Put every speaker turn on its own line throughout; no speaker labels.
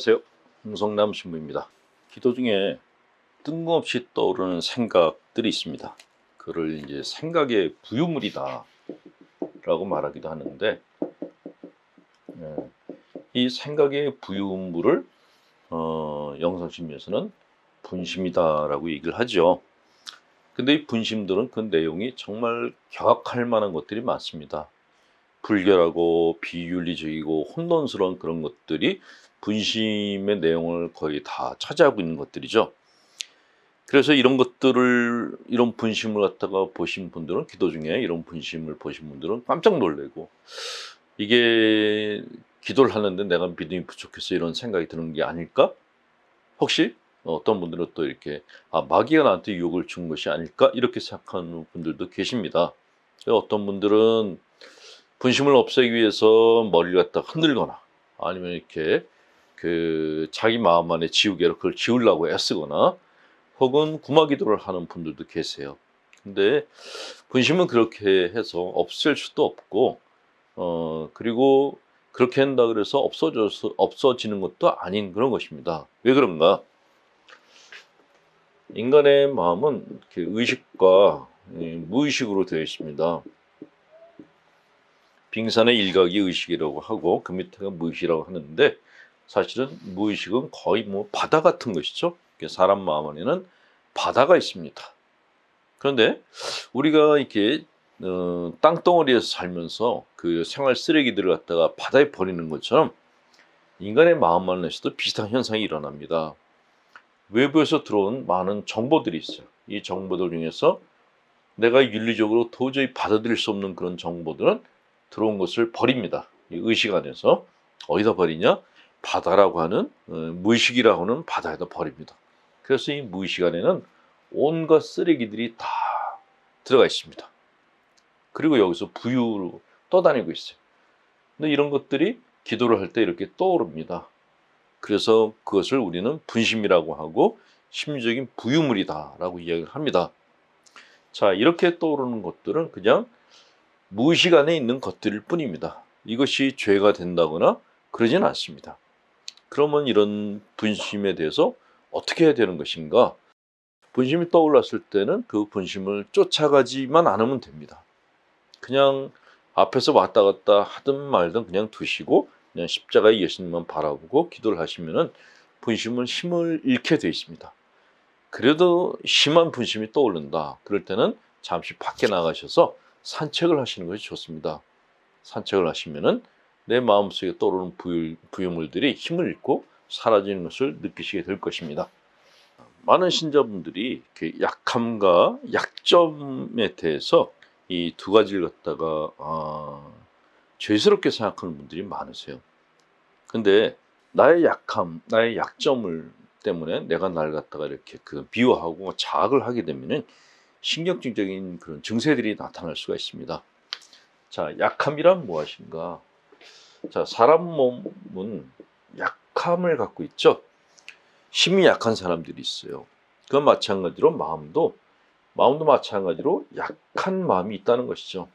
안녕하세요. 홍성남 신부입니다. 기도 중에 뜬금없이 떠오르는 생각들이 있습니다. 그를 이제 생각의 부유물이다 라고 말하기도 하는데, 이 생각의 부유물을 영성심리에서는 분심이다 라고 얘기를 하죠. 근데 이 분심들은 그 내용이 정말 경악할 만한 것들이 많습니다. 불결하고 비윤리적이고 혼돈스러운 그런 것들이 분심의 내용을 거의 다 차지하고 있는 것들이죠. 그래서 이런 것들을, 이런 분심을 갖다가 보신 분들은, 기도 중에 이런 분심을 보신 분들은 깜짝 놀래고, 이게 기도를 하는데 내가 믿음이 부족해서 이런 생각이 드는 게 아닐까? 혹시 어떤 분들은 또 이렇게 마귀가 나한테 유혹을 준 것이 아닐까? 이렇게 생각하는 분들도 계십니다. 어떤 분들은 분심을 없애기 위해서 머리를 갖다 흔들거나, 아니면 이렇게 자기 마음 안에 지우개로 그걸 지우려고 애쓰거나, 혹은 구마기도를 하는 분들도 계세요. 근데 분심은 그렇게 해서 없앨 수도 없고, 그리고 그렇게 한다 그래서 없어지는 것도 아닌 그런 것입니다. 왜 그런가? 인간의 마음은 이렇게 의식과 무의식으로 되어 있습니다. 빙산의 일각이 의식이라고 하고 그 밑에가 무의식이라고 하는데, 사실은 무의식은 거의 바다 같은 것이죠. 사람 마음 안에는 바다가 있습니다. 그런데 우리가 이렇게 땅덩어리에서 살면서 그 생활 쓰레기들을 갖다가 바다에 버리는 것처럼 인간의 마음 안에서도 비슷한 현상이 일어납니다. 외부에서 들어온 많은 정보들이 있어요. 이 정보들 중에서 내가 윤리적으로 도저히 받아들일 수 없는 그런 정보들은 들어온 것을 버립니다. 이 의식 안에서. 어디다 버리냐? 바다라고 하는, 무의식이라고 하는 바다에다 버립니다. 그래서 이 무의식 안에는 온갖 쓰레기들이 다 들어가 있습니다. 그리고 여기서 부유로 떠다니고 있어요. 근데 이런 것들이 기도를 할 때 이렇게 떠오릅니다. 그래서 그것을 우리는 분심이라고 하고 심리적인 부유물이다라고 이야기를 합니다. 자, 이렇게 떠오르는 것들은 그냥 무의식 안에 있는 것들일 뿐입니다. 이것이 죄가 된다거나 그러진 않습니다. 그러면 이런 분심에 대해서 어떻게 해야 되는 것인가? 분심이 떠올랐을 때는 그 분심을 쫓아가지만 않으면 됩니다. 그냥 앞에서 왔다 갔다 하든 말든 그냥 두시고 그냥 십자가의 예수님만 바라보고 기도를 하시면은 분심은 힘을 잃게 돼 있습니다. 그래도 심한 분심이 떠오른다. 그럴 때는 잠시 밖에 나가셔서 산책을 하시는 것이 좋습니다. 산책을 하시면은 내 마음속에 떠오르는 부유물들이 힘을 잃고 사라지는 것을 느끼시게 될 것입니다. 많은 신자분들이 약함과 약점에 대해서 이 두 가지를 갖다가 죄스럽게 생각하는 분들이 많으세요. 근데 나의 약함, 나의 약점을 때문에 내가 나를 갖다가 이렇게 비호하고 자학을 하게 되면은 신경증적인 그런 증세들이 나타날 수가 있습니다. 자, 약함이란 무엇인가? 자, 사람 몸은 약함을 갖고 있죠. 힘이 약한 사람들이 있어요. 그건 마찬가지로 마음도 마찬가지로 약한 마음이 있다는 것이죠.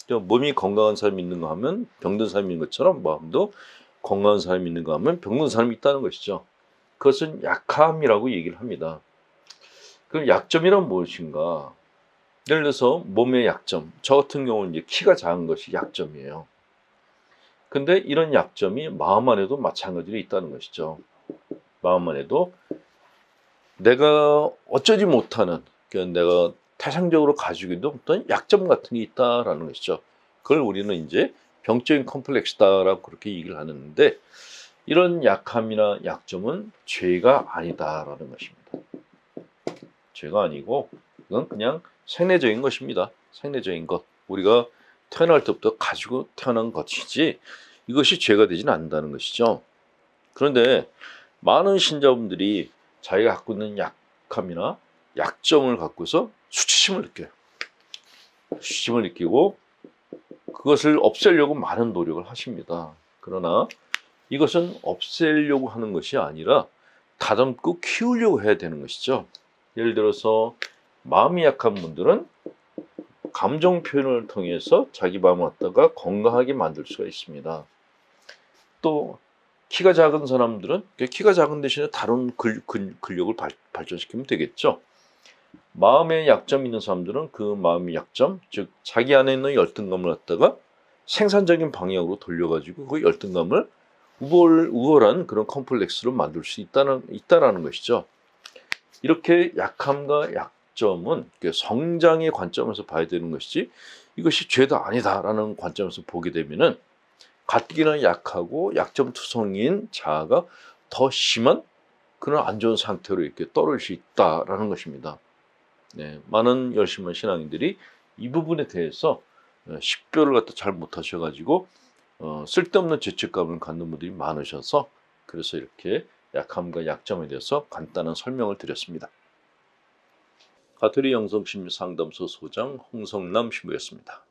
몸이 건강한 사람이 있는가 하면 병든 사람이 있는 것처럼 마음도 건강한 사람이 있는가 하면 병든 사람이 있다는 것이죠. 그것은 약함이라고 얘기를 합니다. 그럼 약점이란 무엇인가? 예를 들어서 몸의 약점, 저 같은 경우는 이제 키가 작은 것이 약점이에요. 근데 이런 약점이 마음 안에도 마찬가지로 있다는 것이죠. 마음 안에도 내가 어쩌지 못하는, 내가 태생적으로 가지고 있는 어떤 약점 같은 게 있다라는 것이죠. 그걸 우리는 이제 병적인 컴플렉스다라고 그렇게 얘기를 하는데, 이런 약함이나 약점은 죄가 아니다라는 것입니다. 죄가 아니고 이건 그냥 생리적인 것입니다. 생리적인 것. 우리가 태어날 때부터 가지고 태어난 것이지 이것이 죄가 되지는 않는다는 것이죠. 그런데 많은 신자분들이 자기가 갖고 있는 약함이나 약점을 갖고서 수치심을 느껴요. 수치심을 느끼고 그것을 없애려고 많은 노력을 하십니다. 그러나 이것은 없애려고 하는 것이 아니라 다듬고 키우려고 해야 되는 것이죠. 예를 들어서 마음이 약한 분들은 감정 표현을 통해서 자기 마음을 갖다가 건강하게 만들 수가 있습니다. 또 키가 작은 사람들은 키가 작은 대신에 다른 근력을 발전시키면 되겠죠. 마음의 약점이 있는 사람들은 그 마음의 약점, 즉 자기 안에 있는 열등감을 갖다가 생산적인 방향으로 돌려가지고 그 열등감을 우월한 그런 컴플렉스로 만들 수 있다라는 것이죠. 이렇게 약함과 약점은 성장의 관점에서 봐야 되는 것이지 이것이 죄다 아니다라는 관점에서 보게 되면은 가뜩이나 약하고 약점투성이인 자아가 더 심한 그런 안 좋은 상태로 이렇게 떨어질 수 있다라는 것입니다. 네, 많은 열심한 신앙인들이 이 부분에 대해서 식별을 갖다 잘 못하셔가지고 쓸데없는 죄책감을 갖는 분들이 많으셔서 그래서 이렇게 약함과 약점에 대해서 간단한 설명을 드렸습니다. 가톨릭 영성심리 상담소 소장 홍성남 신부였습니다.